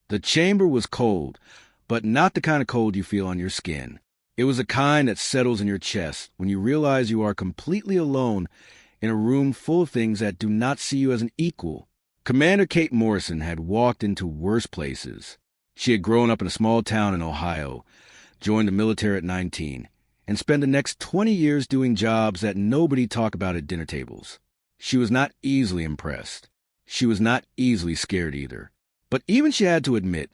The chamber was cold, but not the kind of cold you feel on your skin. It was the kind that settles in your chest when you realize you are completely alone in a room full of things that do not see you as an equal. Commander Kate Morrison had walked into worse places. She had grown up in a small town in Ohio, joined the military at 19, and spent the next 20 years doing jobs that nobody talked about at dinner tables. She was not easily impressed. She was not easily scared either. But even she had to admit,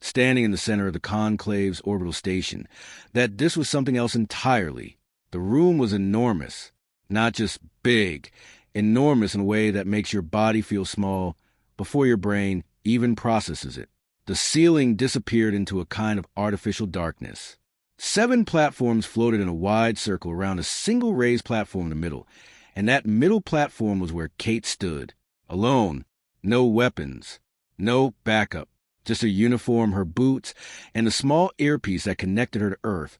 standing in the center of the conclave's orbital station, that this was something else entirely. The room was enormous, not just big, enormous in a way that makes your body feel small before your brain even processes it. The ceiling disappeared into a kind of artificial darkness. 7 platforms floated in a wide circle around a single raised platform in the middle, and that middle platform was where Kate stood, alone, no weapons, no backup, just her uniform, her boots, and a small earpiece that connected her to Earth,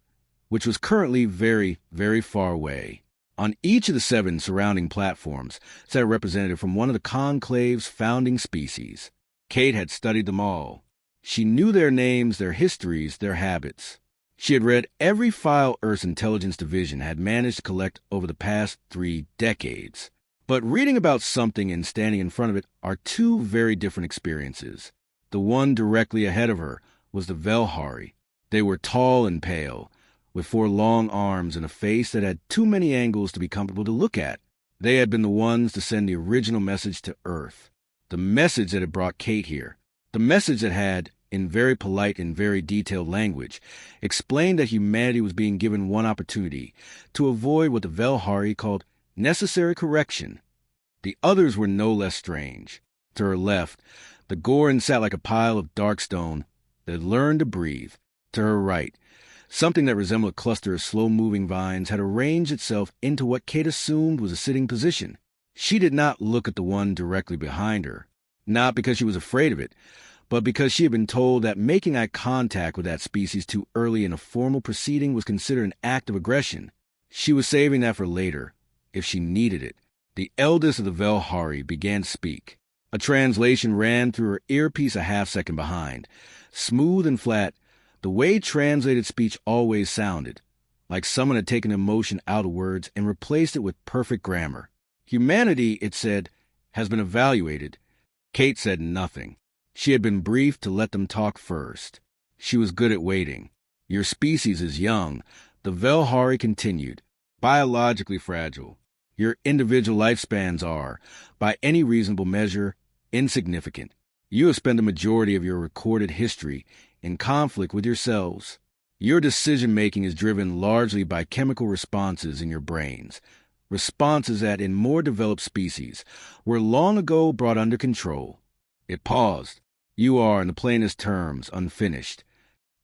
which was currently very, very far away. On each of the 7 surrounding platforms sat a representative from one of the conclave's founding species. Kate had studied them all. She knew their names, their histories, their habits. She had read every file Earth's intelligence division had managed to collect over the past 3 decades. But reading about something and standing in front of it are 2 very different experiences. The one directly ahead of her was the Velhari. They were tall and pale, with 4 long arms and a face that had too many angles to be comfortable to look at. They had been the ones to send the original message to Earth. The message that had brought Kate here. The message that had, in very polite and very detailed language, explained that humanity was being given one opportunity to avoid what the Velhari called necessary correction. The others were no less strange. To her left, the Goran sat like a pile of dark stone that had learned to breathe. To her right, something that resembled a cluster of slow-moving vines had arranged itself into what Kate assumed was a sitting position. She did not look at the one directly behind her, not because she was afraid of it, but because she had been told that making eye contact with that species too early in a formal proceeding was considered an act of aggression. She was saving that for later, if she needed it. The eldest of the Velhari began to speak. A translation ran through her earpiece a half-second behind. Smooth and flat, the way translated speech always sounded, like someone had taken emotion out of words and replaced it with perfect grammar. Humanity, it said, has been evaluated. Kate said nothing. She had been briefed to let them talk first. She was good at waiting. Your species is young, the Velhari continued, biologically fragile. Your individual lifespans are, by any reasonable measure, insignificant. You have spent the majority of your recorded history in conflict with yourselves. Your decision-making is driven largely by chemical responses in your brains, responses that, in more developed species, were long ago brought under control. It paused. You are, in the plainest terms, unfinished.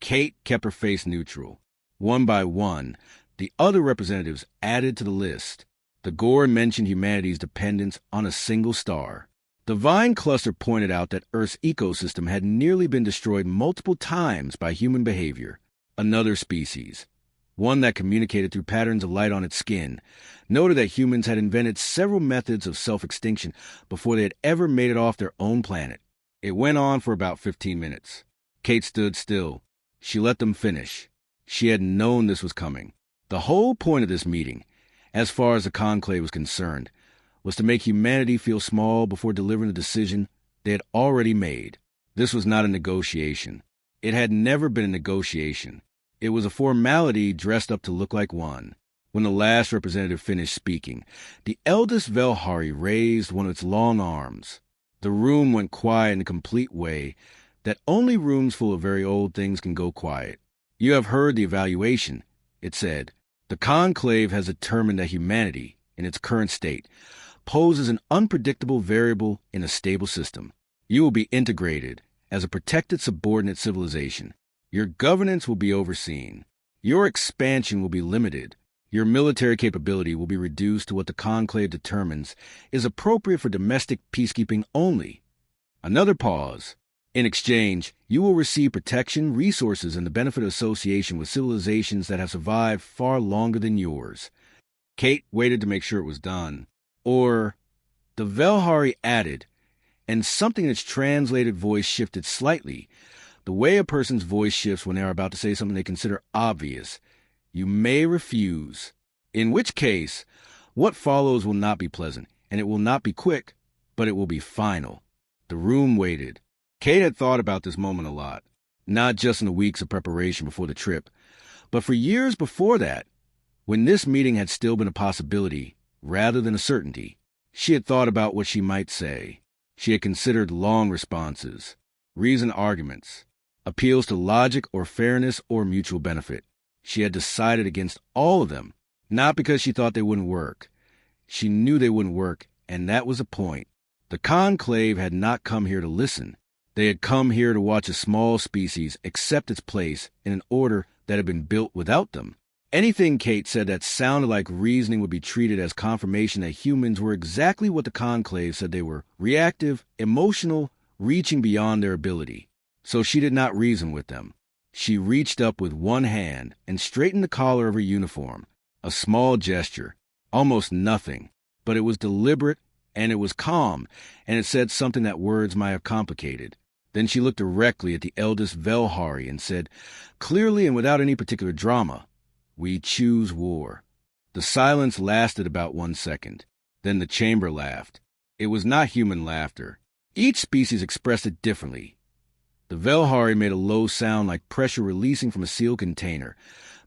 Kate kept her face neutral. One by one, the other representatives added to the list. The Goran mentioned humanity's dependence on a single star. The vine cluster pointed out that Earth's ecosystem had nearly been destroyed multiple times by human behavior. Another species, one that communicated through patterns of light on its skin, noted that humans had invented several methods of self-extinction before they had ever made it off their own planet. It went on for about 15 minutes. Kate stood still. She let them finish. She had known this was coming. The whole point of this meeting, as far as the conclave was concerned, was to make humanity feel small before delivering the decision they had already made. This was not a negotiation. It had never been a negotiation. It was a formality dressed up to look like one. When the last representative finished speaking, the eldest Velhari raised one of its long arms. The room went quiet in a complete way that only rooms full of very old things can go quiet. You have heard the evaluation, it said. The conclave has determined that humanity, in its current state, poses an unpredictable variable in a stable system. You will be integrated as a protected subordinate civilization. Your governance will be overseen. Your expansion will be limited. Your military capability will be reduced to what the conclave determines is appropriate for domestic peacekeeping only. Another pause. In exchange, you will receive protection, resources, and the benefit of association with civilizations that have survived far longer than yours. Kate waited to make sure it was done. Or, the Velhari added, and something in its translated voice shifted slightly, the way a person's voice shifts when they are about to say something they consider obvious. You may refuse. In which case, what follows will not be pleasant, and it will not be quick, but it will be final. The room waited. Kate had thought about this moment a lot, not just in the weeks of preparation before the trip, but for years before that, when this meeting had still been a possibility rather than a certainty. She had thought about what she might say. She had considered long responses, reasoned arguments, appeals to logic or fairness or mutual benefit. She had decided against all of them, not because she thought they wouldn't work. She knew they wouldn't work, and that was the point. The conclave had not come here to listen. They had come here to watch a small species accept its place in an order that had been built without them. Anything Kate said that sounded like reasoning would be treated as confirmation that humans were exactly what the conclave said they were: reactive, emotional, reaching beyond their ability. So she did not reason with them. She reached up with one hand and straightened the collar of her uniform. A small gesture, almost nothing, but it was deliberate, and it was calm, and it said something that words might have complicated. Then she looked directly at the eldest Velhari and said, clearly and without any particular drama, "We choose war." The silence lasted about 1 second. Then the chamber laughed. It was not human laughter. Each species expressed it differently. The Velhari made a low sound like pressure releasing from a sealed container.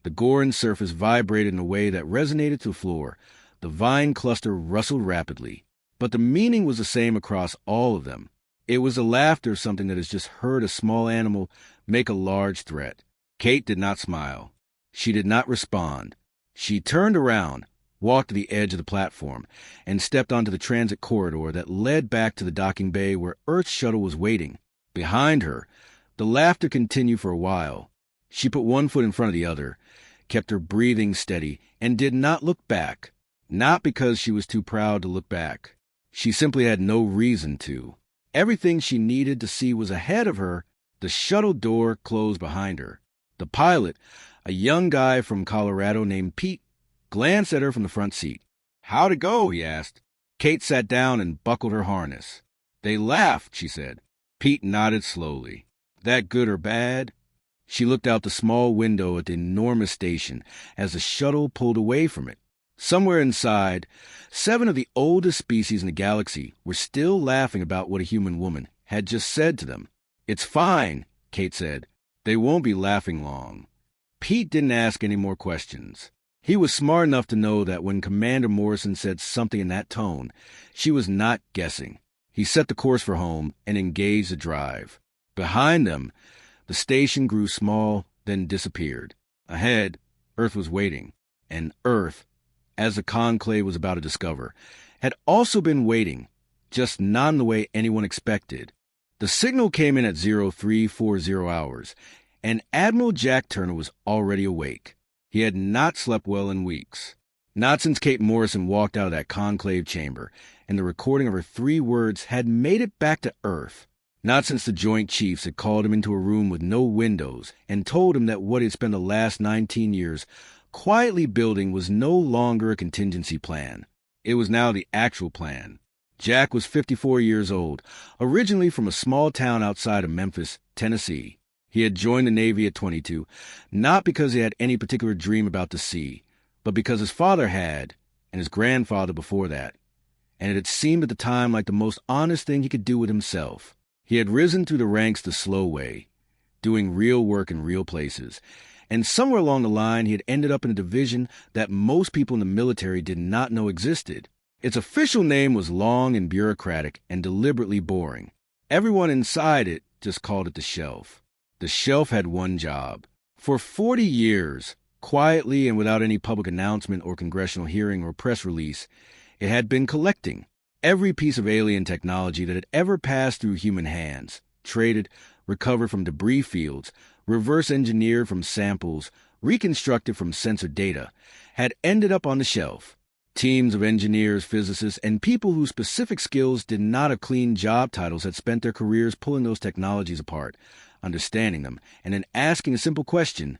The Goran surface vibrated in a way that resonated to the floor. The vine cluster rustled rapidly. But the meaning was the same across all of them. It was the laughter of something that has just heard a small animal make a large threat. Kate did not smile. She did not respond. She turned around, walked to the edge of the platform, and stepped onto the transit corridor that led back to the docking bay where Earth's shuttle was waiting. Behind her, the laughter continued for a while. She put one foot in front of the other, kept her breathing steady, and did not look back. Not because she was too proud to look back. She simply had no reason to. Everything she needed to see was ahead of her. The shuttle door closed behind her. The pilot, a young guy from Colorado named Pete, glanced at her from the front seat. "How'd it go?" he asked. Kate sat down and buckled her harness. "They laughed," she said. Pete nodded slowly. "That good or bad?" She looked out the small window at the enormous station as the shuttle pulled away from it. Somewhere inside, 7 of the oldest species in the galaxy were still laughing about what a human woman had just said to them. "It's fine," Kate said. "They won't be laughing long." Pete didn't ask any more questions. He was smart enough to know that when Commander Morrison said something in that tone, she was not guessing. He set the course for home and engaged the drive. Behind them, the station grew small, then disappeared. Ahead, Earth was waiting. And Earth, as the conclave was about to discover, had also been waiting, just not in the way anyone expected. The signal came in at 0340 hours, and Admiral Jack Turner was already awake. He had not slept well in weeks. Not since Kate Morrison walked out of that conclave chamber, and the recording of her 3 words had made it back to Earth. Not since the Joint Chiefs had called him into a room with no windows and told him that what he had spent the last 19 years quietly building was no longer a contingency plan. It was now the actual plan. Jack was 54 years old, originally from a small town outside of Memphis, Tennessee. He had joined the Navy at 22, not because he had any particular dream about the sea, but because his father had, and his grandfather before that, and it had seemed at the time like the most honest thing he could do with himself. He had risen through the ranks the slow way, doing real work in real places, and somewhere along the line he had ended up in a division that most people in the military did not know existed. Its official name was long and bureaucratic and deliberately boring. Everyone inside it just called it the Shelf. The Shelf had one job. For 40 years, quietly and without any public announcement or congressional hearing or press release, it had been collecting every piece of alien technology that had ever passed through human hands, traded, recovered from debris fields, reverse engineered from samples, reconstructed from sensor data, had ended up on the Shelf. Teams of engineers, physicists, and people whose specific skills did not have clean job titles had spent their careers pulling those technologies apart, understanding them, and then asking a simple question: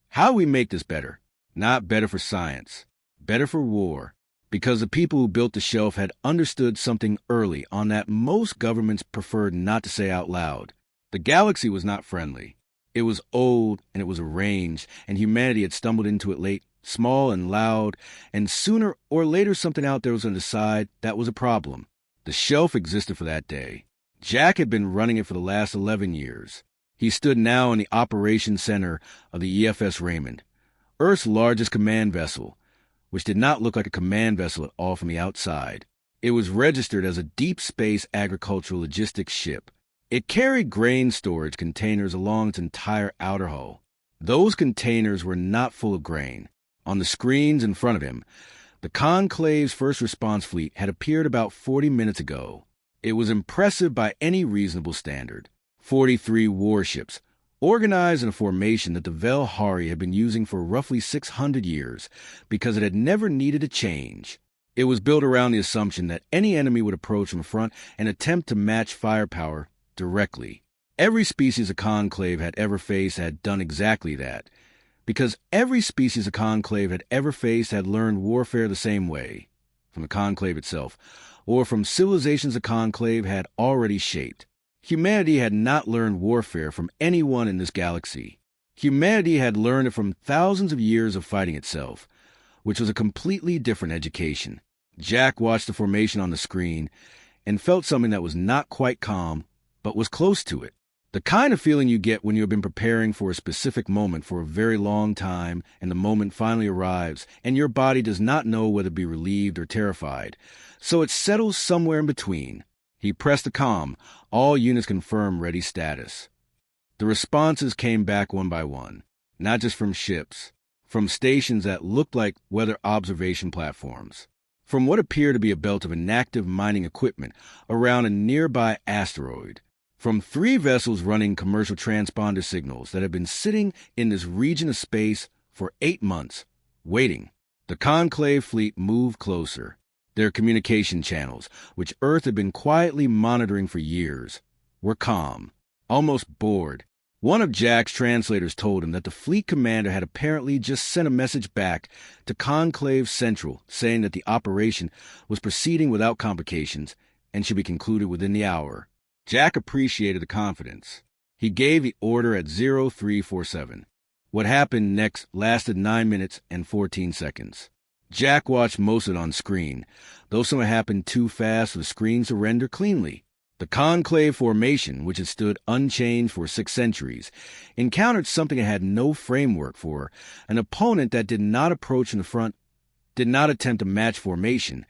how do we make this better? Not better for science, better for war. because the people who built the shelf had understood something early on that most governments preferred not to say out loud. The galaxy was not friendly. It was old, and it was arranged, and humanity had stumbled into it late, small and loud, and sooner or later something out there was going to decide that was a problem. The shelf existed for that day. Jack had been running it for the last 11 years. He stood now in the operations center of the EFS Raymond, Earth's largest command vessel, which did not look like a command vessel at all from the outside. It was registered as a deep space agricultural logistics ship. It carried grain storage containers along its entire outer hull. Those containers were not full of grain. On the screens in front of him, the Conclave's first response fleet had appeared about 40 minutes ago. It was impressive by any reasonable standard. 43 warships, organized in a formation that the Velhari had been using for roughly 600 years because it had never needed a change. It was built around the assumption that any enemy would approach from front and attempt to match firepower directly. Every species of Conclave had ever faced had done exactly that, because every species of Conclave had ever faced had learned warfare the same way, from the Conclave itself, or from civilizations the Conclave had already shaped. Humanity had not learned warfare from anyone in this galaxy. Humanity had learned it from thousands of years of fighting itself, which was a completely different education. Jack watched the formation on the screen and felt something that was not quite calm, but was close to it. The kind of feeling you get when you have been preparing for a specific moment for a very long time and the moment finally arrives and your body does not know whether to be relieved or terrified, so it settles somewhere in between. He pressed the comm. All units confirm ready status. The responses came back one by one, not just from ships, from stations that looked like weather observation platforms, from what appeared to be a belt of inactive mining equipment around a nearby asteroid, from 3 vessels running commercial transponder signals that had been sitting in this region of space for 8 months, waiting. The Conclave fleet moved closer. Their communication channels, which Earth had been quietly monitoring for years, were calm, almost bored. One of Jack's translators told him that the fleet commander had apparently just sent a message back to Conclave Central saying that the operation was proceeding without complications and should be concluded within the hour. Jack appreciated the confidence. He gave the order at 0347. What happened next lasted 9 minutes and 14 seconds. Jack watched most of it on screen, though some had happened too fast for the screens to render cleanly. The Conclave formation, which had stood unchanged for 6 centuries, encountered something it had no framework for, an opponent that did not approach in the front, did not attempt to match formation,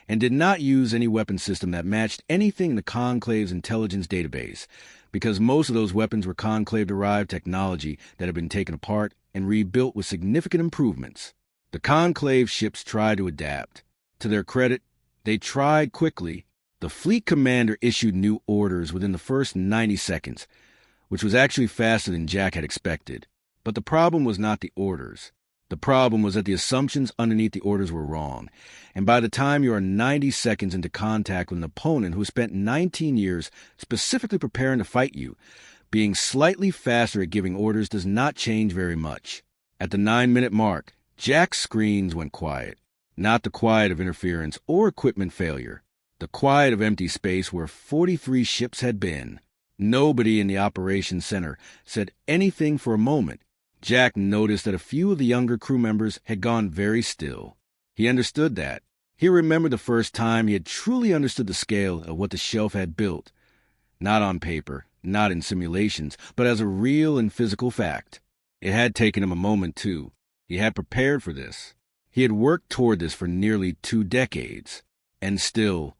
and did not use any weapon system that matched anything in the Conclave's intelligence database, because most of those weapons were Conclave-derived technology that had been taken apart and rebuilt with significant improvements. The Conclave ships tried to adapt. To their credit, they tried quickly. The fleet commander issued new orders within the first 90 seconds, which was actually faster than Jack had expected. But the problem was not the orders. The problem was that the assumptions underneath the orders were wrong, and by the time you are 90 seconds into contact with an opponent who spent 19 years specifically preparing to fight you, being slightly faster at giving orders does not change very much. At the 9-minute mark, Jack's screens went quiet. Not the quiet of interference or equipment failure. The quiet of empty space where 43 ships had been. Nobody in the operations center said anything for a moment. Jack noticed that a few of the younger crew members had gone very still. He understood that. He remembered the first time he had truly understood the scale of what the shelf had built. Not on paper, not in simulations, but as a real and physical fact. It had taken him a moment, too. He had prepared for this. He had worked toward this for nearly 2 decades. And still,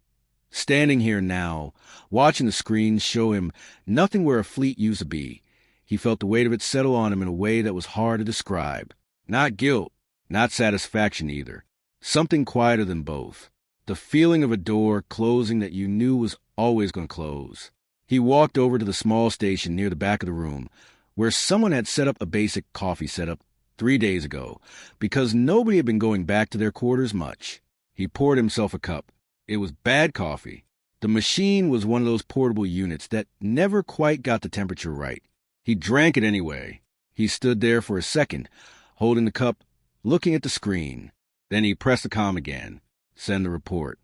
standing here now, watching the screens show him nothing where a fleet used to be, he felt the weight of it settle on him in a way that was hard to describe. Not guilt, not satisfaction either. Something quieter than both. The feeling of a door closing that you knew was always going to close. He walked over to the small station near the back of the room, where someone had set up a basic coffee setup 3 days ago, because nobody had been going back to their quarters much. He poured himself a cup. It was bad coffee. The machine was one of those portable units that never quite got the temperature right. He drank it anyway. He stood there for a second, holding the cup, looking at the screen. Then he pressed the comm again. Send the report.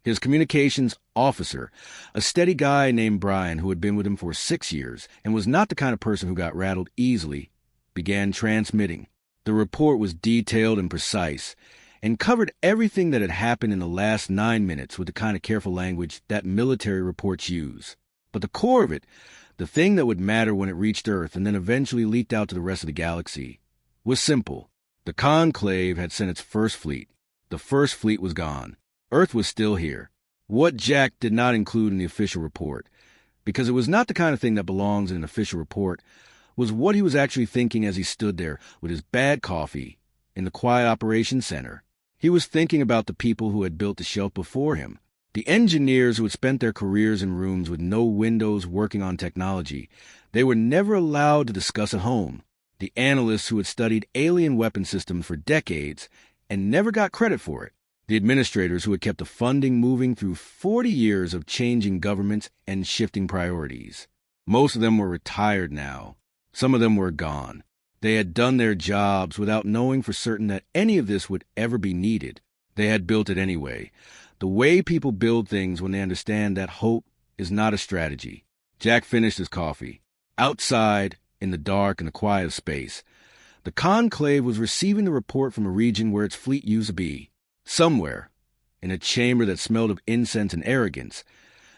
His communications officer, a steady guy named Brian who had been with him for 6 years and was not the kind of person who got rattled easily, began transmitting. The report was detailed and precise and covered everything that had happened in the last 9 minutes with the kind of careful language that military reports use. But the core of it, the thing that would matter when it reached Earth and then eventually leaked out to the rest of the galaxy, was simple. The Conclave had sent its first fleet. The first fleet was gone. Earth was still here. What Jack did not include in the official report, because it was not the kind of thing that belongs in an official report, was what he was actually thinking as he stood there with his bad coffee in the quiet operations center. He was thinking about the people who had built the shelf before him, the engineers who had spent their careers in rooms with no windows working on technology they were never allowed to discuss at home, the analysts who had studied alien weapon systems for decades and never got credit for it, the administrators who had kept the funding moving through 40 years of changing governments and shifting priorities. Most of them were retired now. Some of them were gone. They had done their jobs without knowing for certain that any of this would ever be needed. They had built it anyway. The way people build things when they understand that hope is not a strategy. Jack finished his coffee. Outside, in the dark and the quiet of space, the Conclave was receiving the report from a region where its fleet used to be. Somewhere, in a chamber that smelled of incense and arrogance,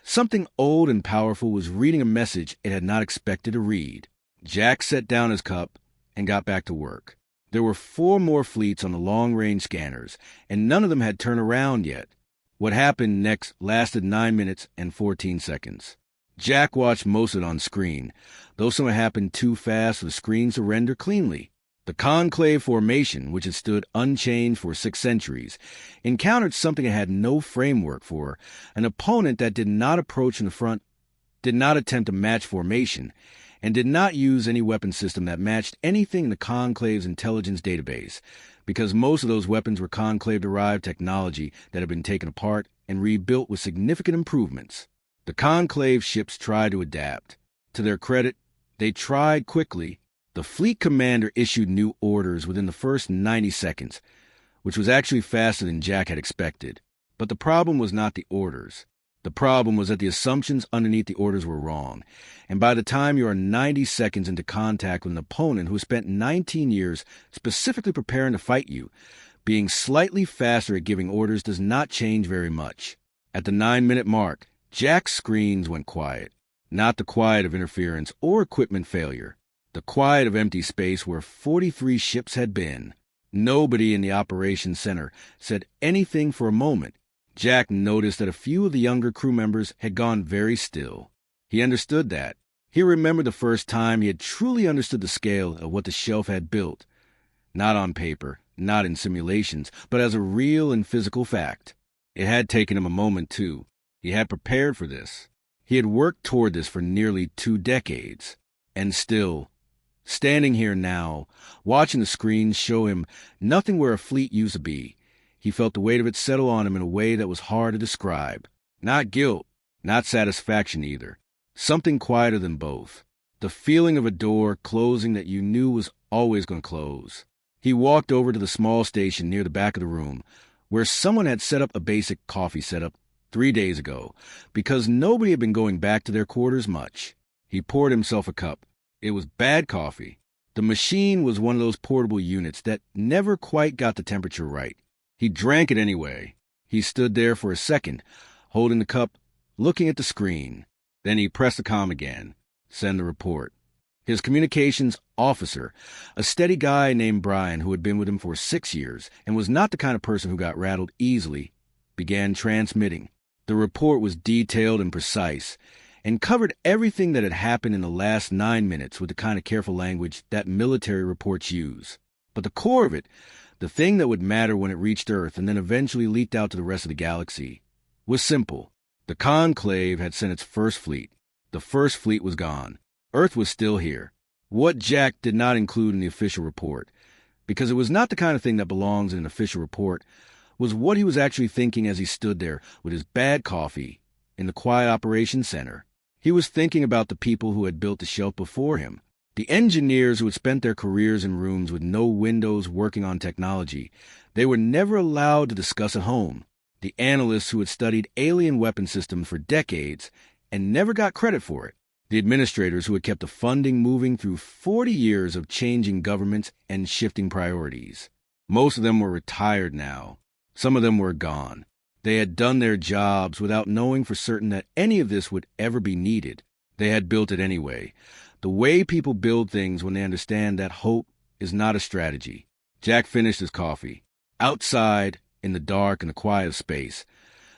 something old and powerful was reading a message it had not expected to read. Jack set down his cup and got back to work. There were 4 more fleets on the long-range scanners, and none of them had turned around yet. What happened next lasted 9 minutes and 14 seconds. Jack watched most of it on screen, though some had happened too fast for the screens to render cleanly. The Conclave formation, which had stood unchanged for 6 centuries, encountered something it had no framework for, an opponent that did not approach in the front, did not attempt to match formation, and did not use any weapon system that matched anything in the Conclave's intelligence database, because most of those weapons were Conclave-derived technology that had been taken apart and rebuilt with significant improvements. The Conclave ships tried to adapt. To their credit, they tried quickly. The fleet commander issued new orders within the first 90 seconds, which was actually faster than Jack had expected. But the problem was not the orders. The problem was that the assumptions underneath the orders were wrong, and by the time you are 90 seconds into contact with an opponent who spent 19 years specifically preparing to fight you, being slightly faster at giving orders does not change very much. At the 9-minute mark, Jack's screens went quiet. Not the quiet of interference or equipment failure. The quiet of empty space where 43 ships had been. Nobody in the operations center said anything for a moment. Jack noticed that a few of the younger crew members had gone very still. He understood that. He remembered the first time he had truly understood the scale of what the shelf had built. Not on paper, not in simulations, but as a real and physical fact. It had taken him a moment, too. He had prepared for this. He had worked toward this for nearly 2 decades. And still, standing here now, watching the screens show him nothing where a fleet used to be, he felt the weight of it settle on him in a way that was hard to describe. Not guilt, not satisfaction either. Something quieter than both. The feeling of a door closing that you knew was always going to close. He walked over to the small station near the back of the room, where someone had set up a basic coffee setup 3 days ago, because nobody had been going back to their quarters much. He poured himself a cup. It was bad coffee. The machine was one of those portable units that never quite got the temperature right. He drank it anyway. He stood there for a second, holding the cup, looking at the screen. Then he pressed the comm again. Send the report. His communications officer, a steady guy named Brian who had been with him for 6 years and was not the kind of person who got rattled easily, began transmitting. The report was detailed and precise and covered everything that had happened in the last 9 minutes with the kind of careful language that military reports use. But the core of it, the thing that would matter when it reached Earth and then eventually leaked out to the rest of the galaxy, was simple. The Conclave had sent its first fleet. The first fleet was gone. Earth was still here. What Jack did not include in the official report, because it was not the kind of thing that belongs in an official report, was what he was actually thinking as he stood there with his bad coffee in the quiet operations center. He was thinking about the people who had built the shelf before him, the engineers who had spent their careers in rooms with no windows working on technology they were never allowed to discuss at home, the analysts who had studied alien weapon systems for decades and never got credit for it, the administrators who had kept the funding moving through 40 years of changing governments and shifting priorities. Most of them were retired now. Some of them were gone. They had done their jobs without knowing for certain that any of this would ever be needed. They had built it anyway. The way people build things when they understand that hope is not a strategy. Jack finished his coffee. Outside, in the dark and the quiet of space,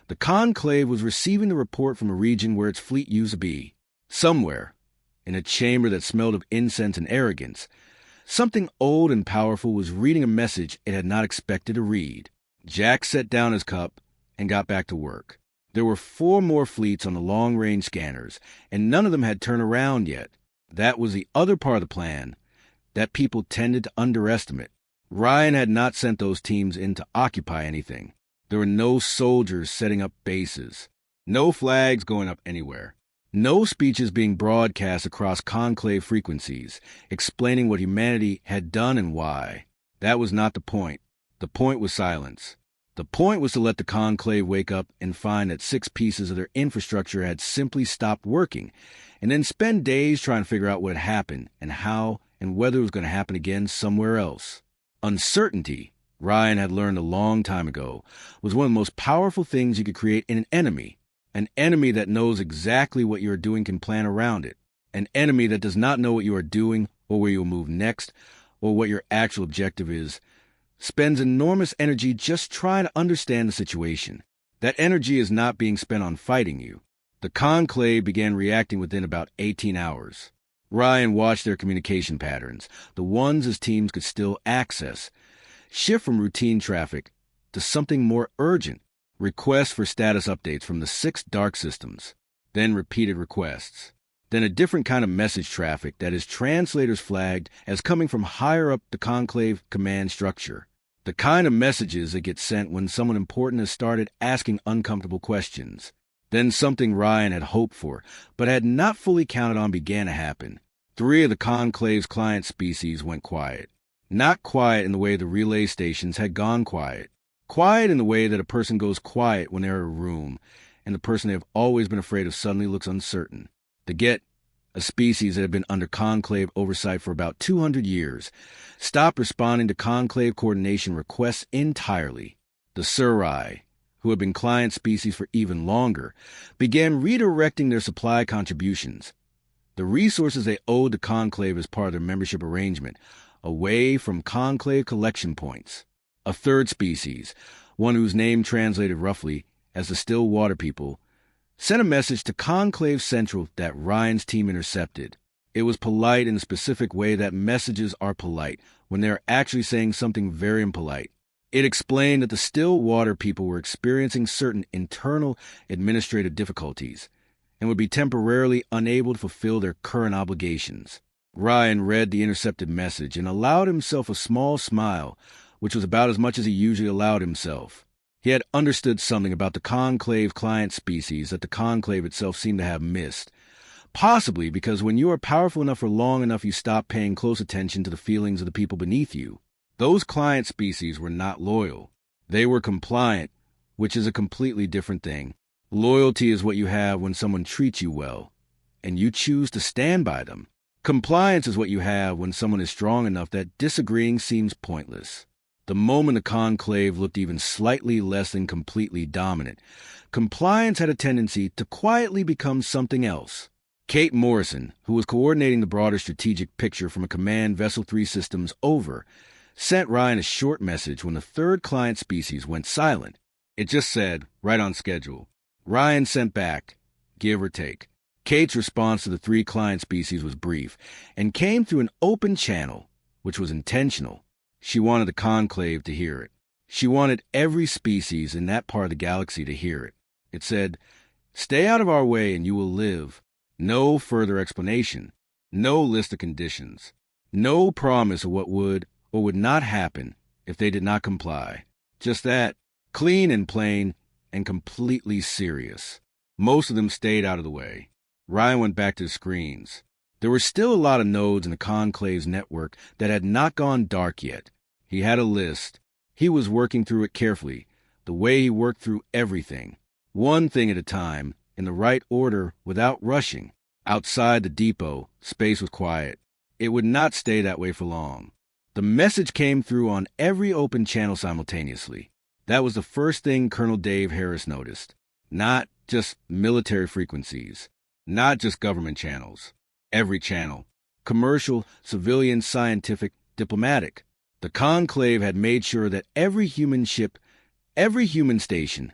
the Conclave was receiving the report from a region where its fleet used to be. Somewhere, in a chamber that smelled of incense and arrogance, something old and powerful was reading a message it had not expected to read. Jack set down his cup and got back to work. There were 4 more fleets on the long-range scanners, and none of them had turned around yet. That was the other part of the plan that people tended to underestimate. Ryan had not sent those teams in to occupy anything. There were no soldiers setting up bases, no flags going up anywhere, no speeches being broadcast across conclave frequencies explaining what humanity had done and why. That was not the point. The point was silence. The point was to let the conclave wake up and find that 6 pieces of their infrastructure had simply stopped working, and then spend days trying to figure out what had happened and how and whether it was going to happen again somewhere else. Uncertainty, Ryan had learned a long time ago, was one of the most powerful things you could create in an enemy. An enemy that knows exactly what you are doing can plan around it. An enemy that does not know what you are doing or where you will move next or what your actual objective is spends enormous energy just trying to understand the situation. That energy is not being spent on fighting you. The Conclave began reacting within about 18 hours. Ryan watched their communication patterns, the ones his teams could still access, shift from routine traffic to something more urgent, requests for status updates from the 6 dark systems, then repeated requests, then a different kind of message traffic that his translators flagged as coming from higher up the Conclave command structure. The kind of messages that get sent when someone important has started asking uncomfortable questions. Then something Ryan had hoped for, but had not fully counted on began to happen. 3 of the Conclave's client species went quiet. Not quiet in the way the relay stations had gone quiet. Quiet in the way that a person goes quiet when they're in a room, and the person they have always been afraid of suddenly looks uncertain. The Get, a species that had been under Conclave oversight for about 200 years, stopped responding to Conclave coordination requests entirely. The Surai, who had been client species for even longer, began redirecting their supply contributions, the resources they owed to Conclave as part of their membership arrangement, away from Conclave collection points. A third species, one whose name translated roughly as the Still Water People, sent a message to Conclave Central that Ryan's team intercepted. It was polite in the specific way that messages are polite when they are actually saying something very impolite. It explained that the Still Water People were experiencing certain internal administrative difficulties and would be temporarily unable to fulfill their current obligations. Ryan read the intercepted message and allowed himself a small smile, which was about as much as he usually allowed himself. He had understood something about the Conclave client species that the Conclave itself seemed to have missed. Possibly because when you are powerful enough for long enough, you stop paying close attention to the feelings of the people beneath you. Those client species were not loyal. They were compliant, which is a completely different thing. Loyalty is what you have when someone treats you well, and you choose to stand by them. Compliance is what you have when someone is strong enough that disagreeing seems pointless. The moment the Conclave looked even slightly less than completely dominant, compliance had a tendency to quietly become something else. Kate Morrison, who was coordinating the broader strategic picture from a Command Vessel 3 systems over, sent Ryan a short message when the third client species went silent. It just said, right on schedule. Ryan sent back, give or take. Kate's response to the 3 client species was brief and came through an open channel, which was intentional. She wanted the Conclave to hear it. She wanted every species in that part of the galaxy to hear it. It said, stay out of our way and you will live. No further explanation. No list of conditions. No promise of what would or would not happen if they did not comply. Just that, clean and plain and completely serious. Most of them stayed out of the way. Ryan went back to the screens. There were still a lot of nodes in the Conclave's network that had not gone dark yet. He had a list. He was working through it carefully, the way he worked through everything, one thing at a time, in the right order, without rushing. Outside the depot, space was quiet. It would not stay that way for long. The message came through on every open channel simultaneously. That was the first thing Colonel Dave Harris noticed. Not just military frequencies, not just government channels. Every channel. Commercial, civilian, scientific, diplomatic. The conclave had made sure that every human ship, every human station,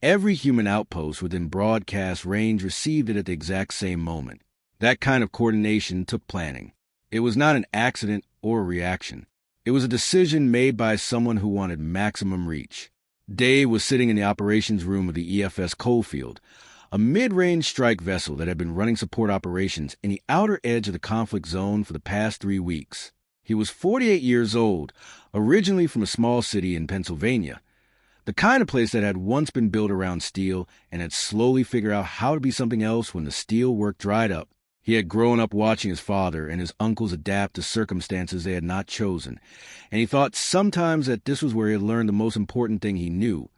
every human outpost within broadcast range received it at the exact same moment. That kind of coordination took planning. It was not an accident or a reaction. It was a decision made by someone who wanted maximum reach. Dave was sitting in the operations room of the EFS Coalfield, a mid-range strike vessel that had been running support operations in the outer edge of the conflict zone for the past 3 weeks. He was 48 years old, originally from a small city in Pennsylvania, the kind of place that had once been built around steel and had slowly figured out how to be something else when the steel work dried up. He had grown up watching his father and his uncles adapt to circumstances they had not chosen, and he thought sometimes that this was where he had learned the most important thing he knew,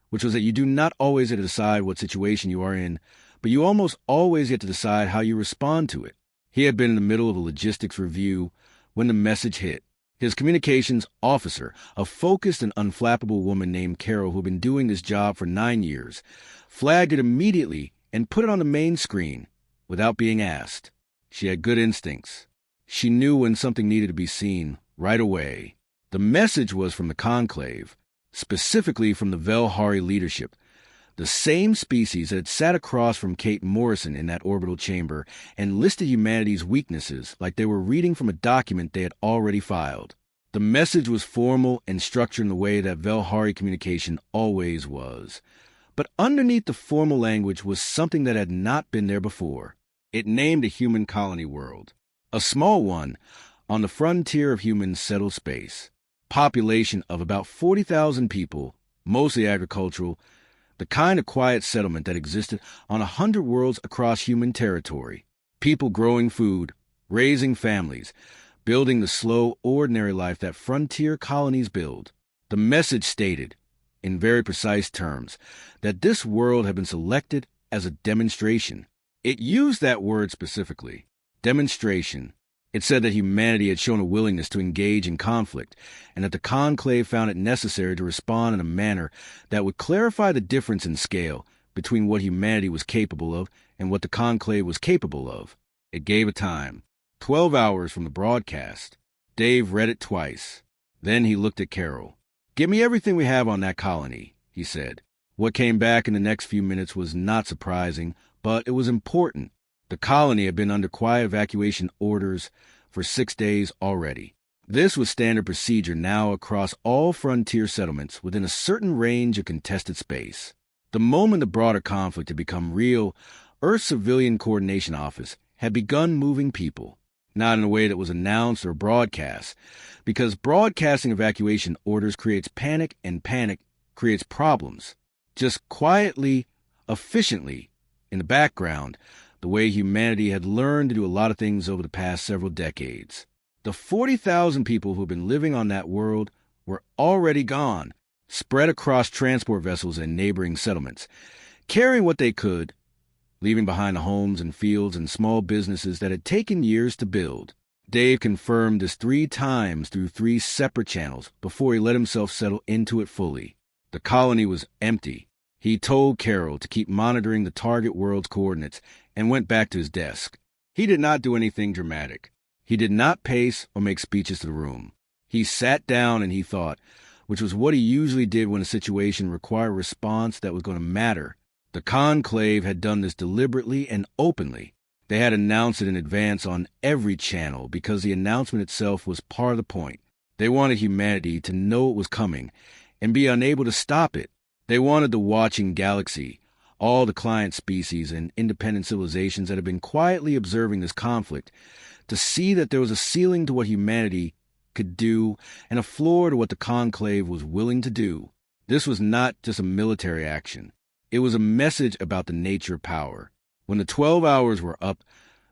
which was that you do not always get to decide what situation you are in, but you almost always get to decide how you respond to it. He had been in the middle of a logistics review when the message hit. His communications officer, a focused and unflappable woman named Carol who had been doing this job for 9 years, flagged it immediately and put it on the main screen without being asked. She had good instincts. She knew when something needed to be seen right away. The message was from the conclave, specifically from the Velhari leadership, the same species that had sat across from Kate Morrison in that orbital chamber and listed humanity's weaknesses like they were reading from a document they had already filed. The message was formal and structured in the way that Velhari communication always was. But underneath the formal language was something that had not been there before. It named a human colony world, a small one, on the frontier of human settled space. Population of about 40,000 people, mostly agricultural, the kind of quiet settlement that existed on 100 worlds across human territory. People growing food, raising families, building the slow, ordinary life that frontier colonies build. The message stated, in very precise terms, that this world had been selected as a demonstration. It used that word specifically, demonstration. It said that humanity had shown a willingness to engage in conflict, and that the conclave found it necessary to respond in a manner that would clarify the difference in scale between what humanity was capable of and what the conclave was capable of. It gave a time, 12 hours from the broadcast. Dave read it twice. Then he looked at Carol. "Give me everything we have on that colony," he said. What came back in the next few minutes was not surprising, but it was important. The colony had been under quiet evacuation orders for 6 days already. This was standard procedure now across all frontier settlements within a certain range of contested space. The moment the broader conflict had become real, Earth's Civilian Coordination Office had begun moving people, not in a way that was announced or broadcast, because broadcasting evacuation orders creates panic, and panic creates problems. Just quietly, efficiently, in the background, the way humanity had learned to do a lot of things over the past several decades. The 40,000 people who had been living on that world were already gone, spread across transport vessels and neighboring settlements, carrying what they could, leaving behind the homes and fields and small businesses that had taken years to build. Dave confirmed this 3 times through 3 separate channels before he let himself settle into it fully. The colony was empty. He told Carol to keep monitoring the target world's coordinates and went back to his desk. He did not do anything dramatic. He did not pace or make speeches to the room. He sat down and he thought, which was what he usually did when a situation required a response that was going to matter. The conclave had done this deliberately and openly. They had announced it in advance on every channel because the announcement itself was part of the point. They wanted humanity to know it was coming and be unable to stop it. They wanted the watching galaxy, all the client species and independent civilizations that had been quietly observing this conflict, to see that there was a ceiling to what humanity could do and a floor to what the conclave was willing to do. This was not just a military action. It was a message about the nature of power. When the 12 hours were up,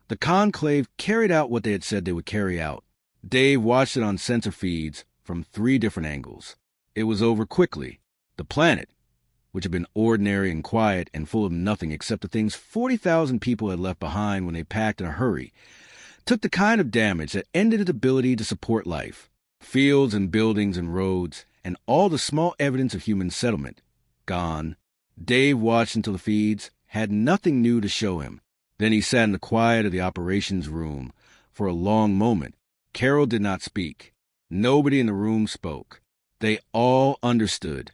the conclave carried out what they had said they would carry out. Dave watched it on sensor feeds from 3 different angles. It was over quickly. The planet, which had been ordinary and quiet and full of nothing except the things 40,000 people had left behind when they packed in a hurry, took the kind of damage that ended its ability to support life. Fields and buildings and roads, and all the small evidence of human settlement, gone. Dave watched until the feeds had nothing new to show him. Then he sat in the quiet of the operations room for a long moment. Carol did not speak. Nobody in the room spoke. They all understood,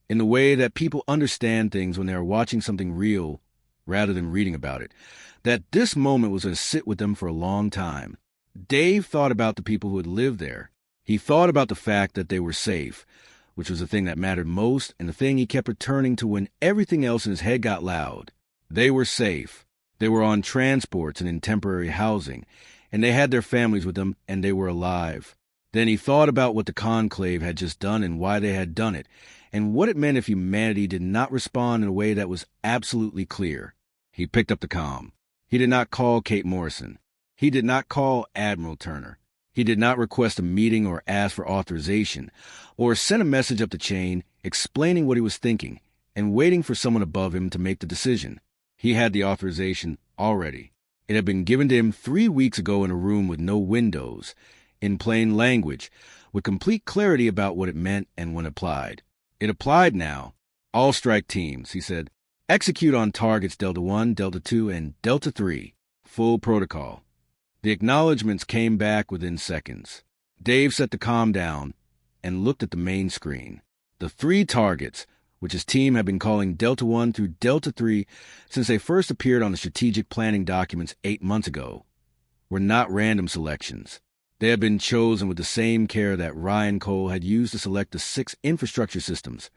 in the way that people understand things when they are watching something real rather than reading about it, that this moment was going to sit with them for a long time. Dave thought about the people who had lived there. He thought about the fact that they were safe, which was the thing that mattered most and the thing he kept returning to when everything else in his head got loud. They were safe. They were on transports and in temporary housing, and they had their families with them, and they were alive. Then he thought about what the Conclave had just done and why they had done it, and what it meant if humanity did not respond in a way that was absolutely clear. He picked up the comm. He did not call Kate Morrison. He did not call Admiral Turner. He did not request a meeting or ask for authorization, or send a message up the chain explaining what he was thinking and waiting for someone above him to make the decision. He had the authorization already. It had been given to him 3 weeks ago in a room with no windows, in plain language, with complete clarity about what it meant and when applied. It applied now. All strike teams, he said. Execute on targets Delta 1, Delta 2, and Delta 3. Full protocol. The acknowledgments came back within seconds. Dave set the comm down and looked at the main screen. The 3 targets, which his team had been calling Delta 1 through Delta 3 since they first appeared on the strategic planning documents 8 months ago, were not random selections. They had been chosen with the same care that Ryan Cole had used to select the 6 infrastructure systems,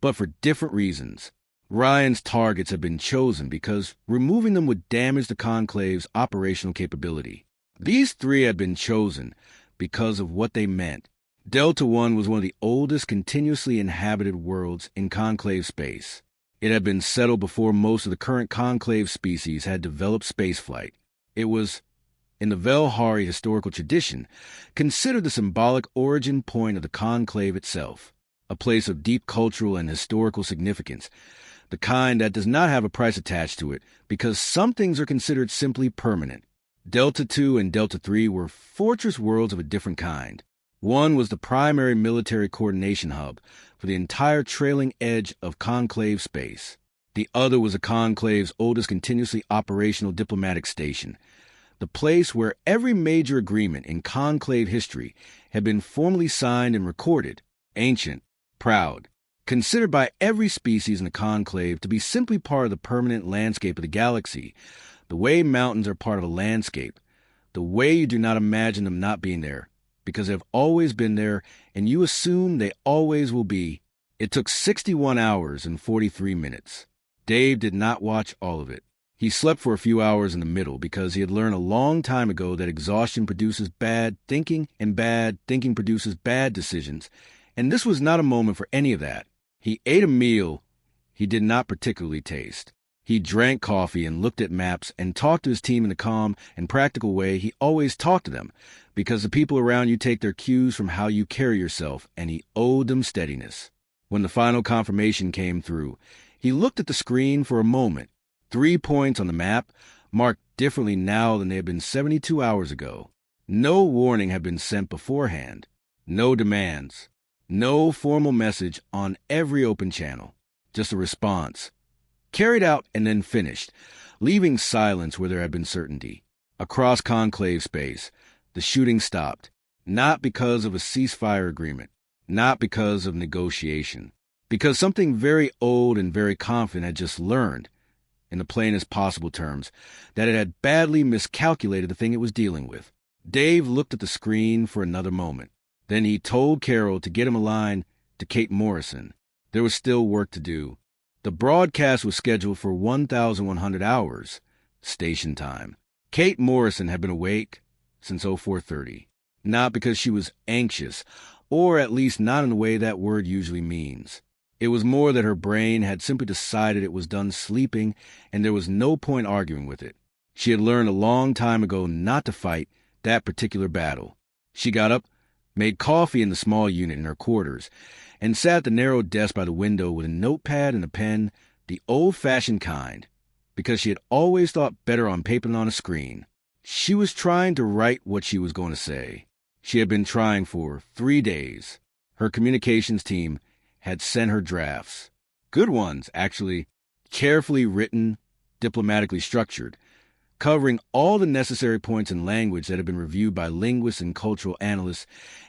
but for different reasons. Ryan's targets had been chosen because removing them would damage the Conclave's operational capability. These 3 had been chosen because of what they meant. Delta 1 was one of the oldest continuously inhabited worlds in Conclave space. It had been settled before most of the current Conclave species had developed spaceflight. It was, in the Velhari historical tradition, considered the symbolic origin point of the Conclave itself, a place of deep cultural and historical significance, the kind that does not have a price attached to it because some things are considered simply permanent. Delta 2 and Delta 3 were fortress worlds of a different kind. One was the primary military coordination hub for the entire trailing edge of Conclave space. The other was the Conclave's oldest continuously operational diplomatic station, the place where every major agreement in Conclave history had been formally signed and recorded, ancient, proud, considered by every species in the Conclave to be simply part of the permanent landscape of the galaxy, the way mountains are part of a landscape, the way you do not imagine them not being there, because they've always been there, and you assume they always will be. It took 61 hours and 43 minutes. Dave did not watch all of it. He slept for a few hours in the middle because he had learned a long time ago that exhaustion produces bad thinking and bad thinking produces bad decisions, and this was not a moment for any of that. He ate a meal he did not particularly taste. He drank coffee and looked at maps and talked to his team in the calm and practical way he always talked to them, because the people around you take their cues from how you carry yourself, and he owed them steadiness. When the final confirmation came through, he looked at the screen for a moment. 3 points on the map, marked differently now than they had been 72 hours ago. No warning had been sent beforehand. No demands. No formal message on every open channel. Just a response. Carried out and then finished, leaving silence where there had been certainty. Across Conclave space, the shooting stopped, not because of a ceasefire agreement, not because of negotiation, because something very old and very confident had just learned, in the plainest possible terms, that it had badly miscalculated the thing it was dealing with. Dave looked at the screen for another moment. Then he told Carol to get him a line to Kate Morrison. There was still work to do. The broadcast was scheduled for 1,100 hours, station time. Kate Morrison had been awake since 0430, not because she was anxious, or at least not in the way that word usually means. It was more that her brain had simply decided it was done sleeping, and there was no point arguing with it. She had learned a long time ago not to fight that particular battle. She got up, made coffee in the small unit in her quarters, and sat at the narrow desk by the window with a notepad and a pen, the old-fashioned kind, because she had always thought better on paper than on a screen. She was trying to write what she was going to say. She had been trying for 3 days. Her communications team had sent her drafts. Good ones, actually, carefully written, diplomatically structured, covering all the necessary points in language that had been reviewed by linguists and cultural analysts,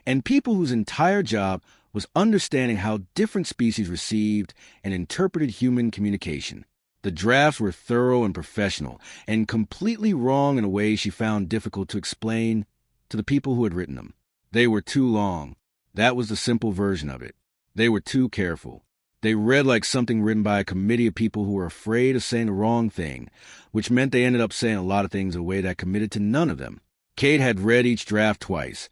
and people whose entire job was understanding how different species received and interpreted human communication. The drafts were thorough and professional, and completely wrong in a way she found difficult to explain to the people who had written them. They were too long. That was the simple version of it. They were too careful. They read like something written by a committee of people who were afraid of saying the wrong thing, which meant they ended up saying a lot of things in a way that committed to none of them. Kate had read each draft twice,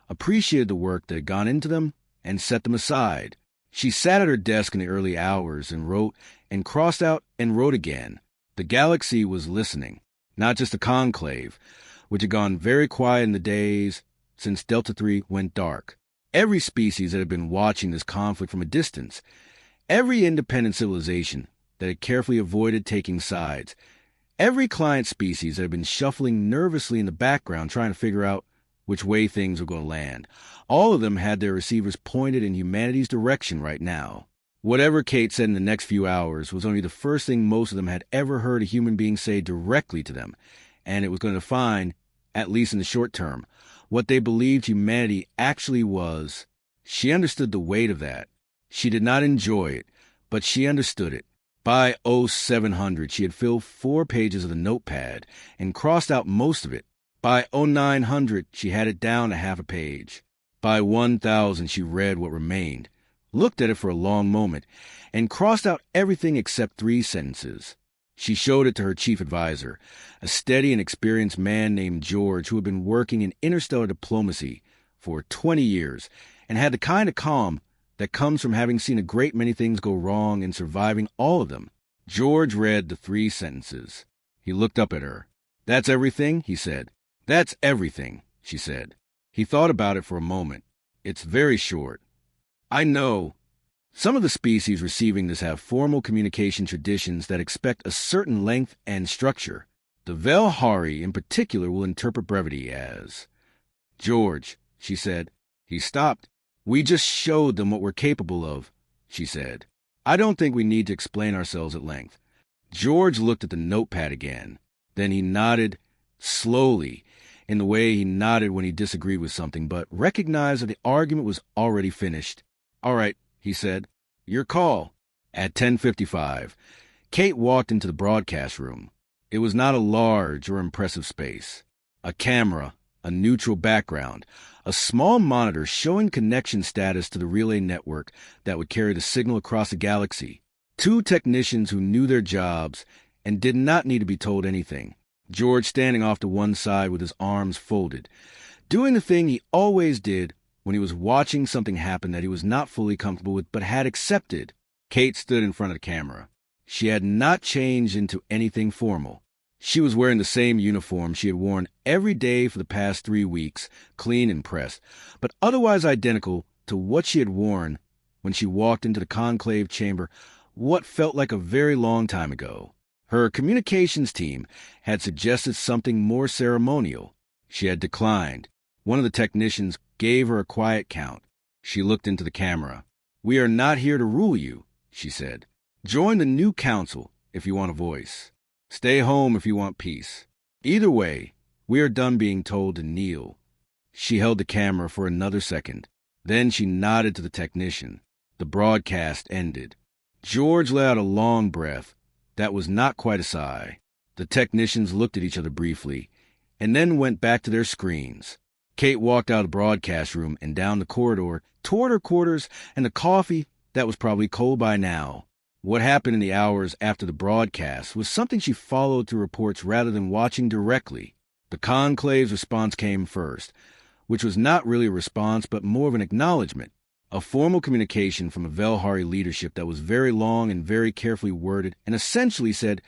appreciated the work that had gone into them, and set them aside. She sat at her desk in the early hours and wrote and crossed out and wrote again. The galaxy was listening, not just the conclave, which had gone very quiet in the days since Delta 3 went dark. Every species that had been watching this conflict from a distance, every independent civilization that had carefully avoided taking sides, every client species that had been shuffling nervously in the background trying to figure out which way things were going to land. All of them had their receivers pointed in humanity's direction right now. Whatever Kate said in the next few hours was only the first thing most of them had ever heard a human being say directly to them, and it was going to define, at least in the short term, what they believed humanity actually was. She understood the weight of that. She did not enjoy it, but she understood it. By 0700, she had filled 4 pages of the notepad and crossed out most of it. By 0900, she had it down to half a page. By 1000, she read what remained, looked at it for a long moment, and crossed out everything except 3 sentences. She showed it to her chief advisor, a steady and experienced man named George who had been working in interstellar diplomacy for 20 years and had the kind of calm that comes from having seen a great many things go wrong and surviving all of them. George read the 3 sentences. He looked up at her. "That's everything?" he said. "That's everything," she said. He thought about it for a moment. "It's very short." "I know. Some of the species receiving this have formal communication traditions that expect a certain length and structure. The Velhari, in particular, will interpret brevity as..." "George," she said. He stopped. "We just showed them what we're capable of," she said. "I don't think we need to explain ourselves at length." George looked at the notepad again. Then he nodded slowly, in the way he nodded when he disagreed with something, but recognized that the argument was already finished. "All right," he said. "Your call." At 10:55, Kate walked into the broadcast room. It was not a large or impressive space. A camera, a neutral background, a small monitor showing connection status to the relay network that would carry the signal across the galaxy. 2 technicians who knew their jobs and did not need to be told anything. George standing off to one side with his arms folded, doing the thing he always did when he was watching something happen that he was not fully comfortable with but had accepted. Kate stood in front of the camera. She had not changed into anything formal. She was wearing the same uniform she had worn every day for the past 3 weeks, clean and pressed, but otherwise identical to what she had worn when she walked into the conclave chamber what felt like a very long time ago. Her communications team had suggested something more ceremonial. She had declined. One of the technicians gave her a quiet count. She looked into the camera. "We are not here to rule you," she said. "Join the new council if you want a voice. Stay home if you want peace. Either way, we are done being told to kneel." She held the camera for another second. Then she nodded to the technician. The broadcast ended. George let out a long breath. That was not quite a sigh. The technicians looked at each other briefly, and then went back to their screens. Kate walked out of the broadcast room and down the corridor toward her quarters and the coffee that was probably cold by now. What happened in the hours after the broadcast was something she followed through reports rather than watching directly. The conclave's response came first, which was not really a response but more of an acknowledgement. A formal communication from a Velhari leadership that was very long and very carefully worded and essentially said,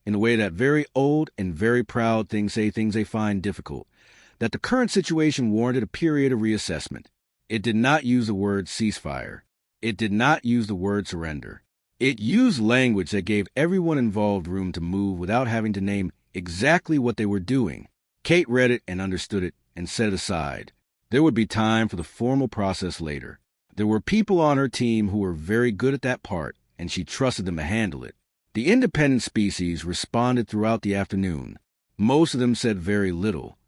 in the way that very old and very proud things say things they find difficult, that the current situation warranted a period of reassessment. It did not use the word ceasefire. It did not use the word surrender. It used language that gave everyone involved room to move without having to name exactly what they were doing. Kate read it and understood it and set it aside. There would be time for the formal process later. There were people on her team who were very good at that part, and she trusted them to handle it. The independent species responded throughout the afternoon. Most of them said very little,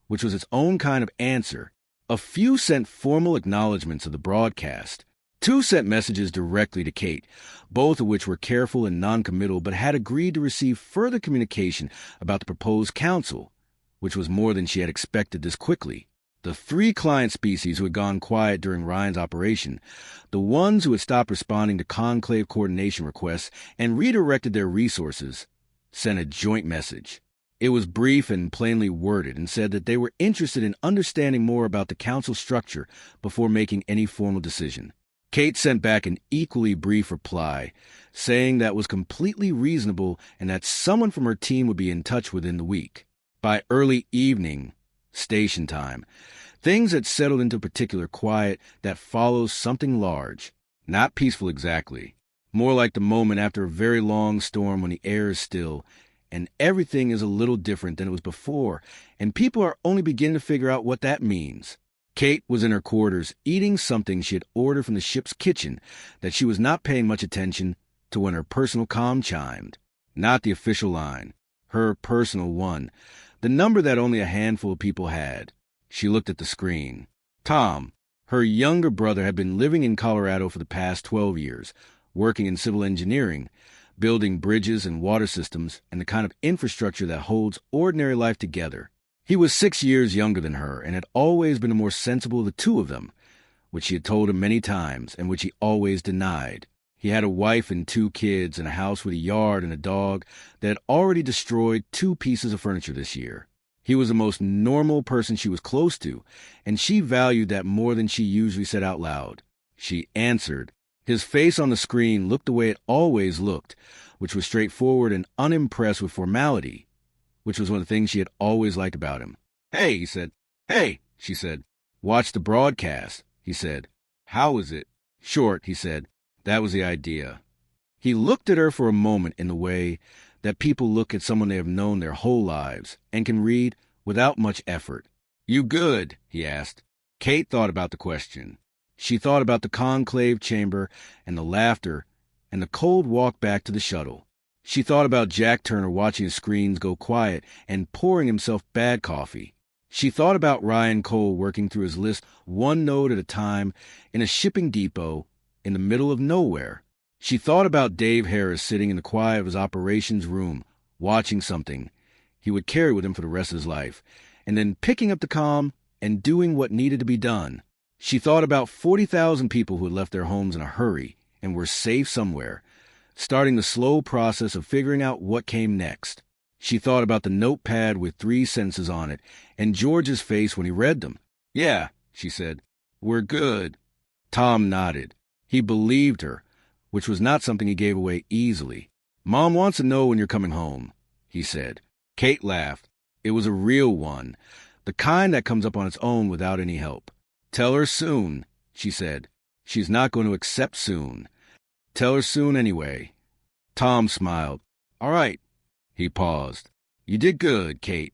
which was its own kind of answer. A few sent formal acknowledgments of the broadcast. 2 sent messages directly to Kate, both of which were careful and noncommittal, but had agreed to receive further communication about the proposed council, which was more than she had expected this quickly. The 3 client species who had gone quiet during Ryan's operation, the ones who had stopped responding to conclave coordination requests and redirected their resources, sent a joint message. It was brief and plainly worded and said that they were interested in understanding more about the council structure before making any formal decision. Kate sent back an equally brief reply, saying that was completely reasonable and that someone from her team would be in touch within the week. By early evening, station time, things had settled into particular quiet that follows something large. Not peaceful exactly. More like the moment after a very long storm when the air is still and everything is a little different than it was before, and people are only beginning to figure out what that means. Kate was in her quarters eating something she had ordered from the ship's kitchen that she was not paying much attention to when her personal comm chimed. Not the official line. Her personal one. The number that only a handful of people had. She looked at the screen. Tom, her younger brother, had been living in Colorado for the past 12 years, working in civil engineering, building bridges and water systems and the kind of infrastructure that holds ordinary life together. He was 6 years younger than her and had always been the more sensible of the 2 of them, which she had told him many times and which he always denied. He had a wife and 2 kids and a house with a yard and a dog that had already destroyed 2 pieces of furniture this year. He was the most normal person she was close to, and she valued that more than she usually said out loud. She answered. His face on the screen looked the way it always looked, which was straightforward and unimpressed with formality, which was one of the things she had always liked about him. "Hey," he said. "Hey," she said. "Watch the broadcast," he said. "How is it?" "Short," he said. That was the idea. He looked at her for a moment in the way that people look at someone they have known their whole lives and can read without much effort. "You good?" he asked. Kate thought about the question. She thought about the conclave chamber and the laughter and the cold walk back to the shuttle. She thought about Jack Turner watching his screens go quiet and pouring himself bad coffee. She thought about Ryan Cole working through his list 1 node at a time in a shipping depot in the middle of nowhere. She thought about Dave Harris sitting in the quiet of his operations room, watching something he would carry with him for the rest of his life, and then picking up the comm and doing what needed to be done. She thought about 40,000 people who had left their homes in a hurry and were safe somewhere, starting the slow process of figuring out what came next. She thought about the notepad with 3 sentences on it and George's face when he read them. "Yeah," she said. "We're good." Tom nodded. He believed her, which was not something he gave away easily. "Mom wants to know when you're coming home," he said. Kate laughed. It was a real one, the kind that comes up on its own without any help. "Tell her soon," she said. "She's not going to accept soon. Tell her soon anyway." Tom smiled. "All right." He paused. "You did good, Kate."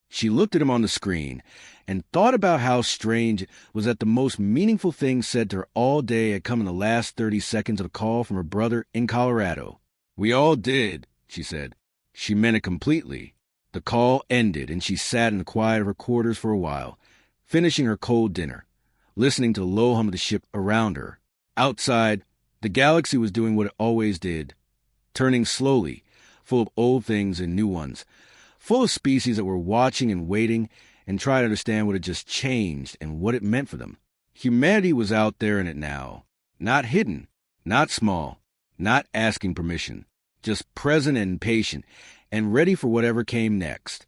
She looked at him on the screen and thought about how strange it was that the most meaningful thing said to her all day had come in the last 30 seconds of a call from her brother in Colorado. "We all did," she said. She meant it completely. The call ended, and she sat in the quiet of her quarters for a while, finishing her cold dinner, listening to the low hum of the ship around her. Outside, the galaxy was doing what it always did, turning slowly, full of old things and new ones, full of species that were watching and waiting and trying to understand what had just changed and what it meant for them. Humanity was out there in it now, not hidden, not small, not asking permission, just present and patient and ready for whatever came next.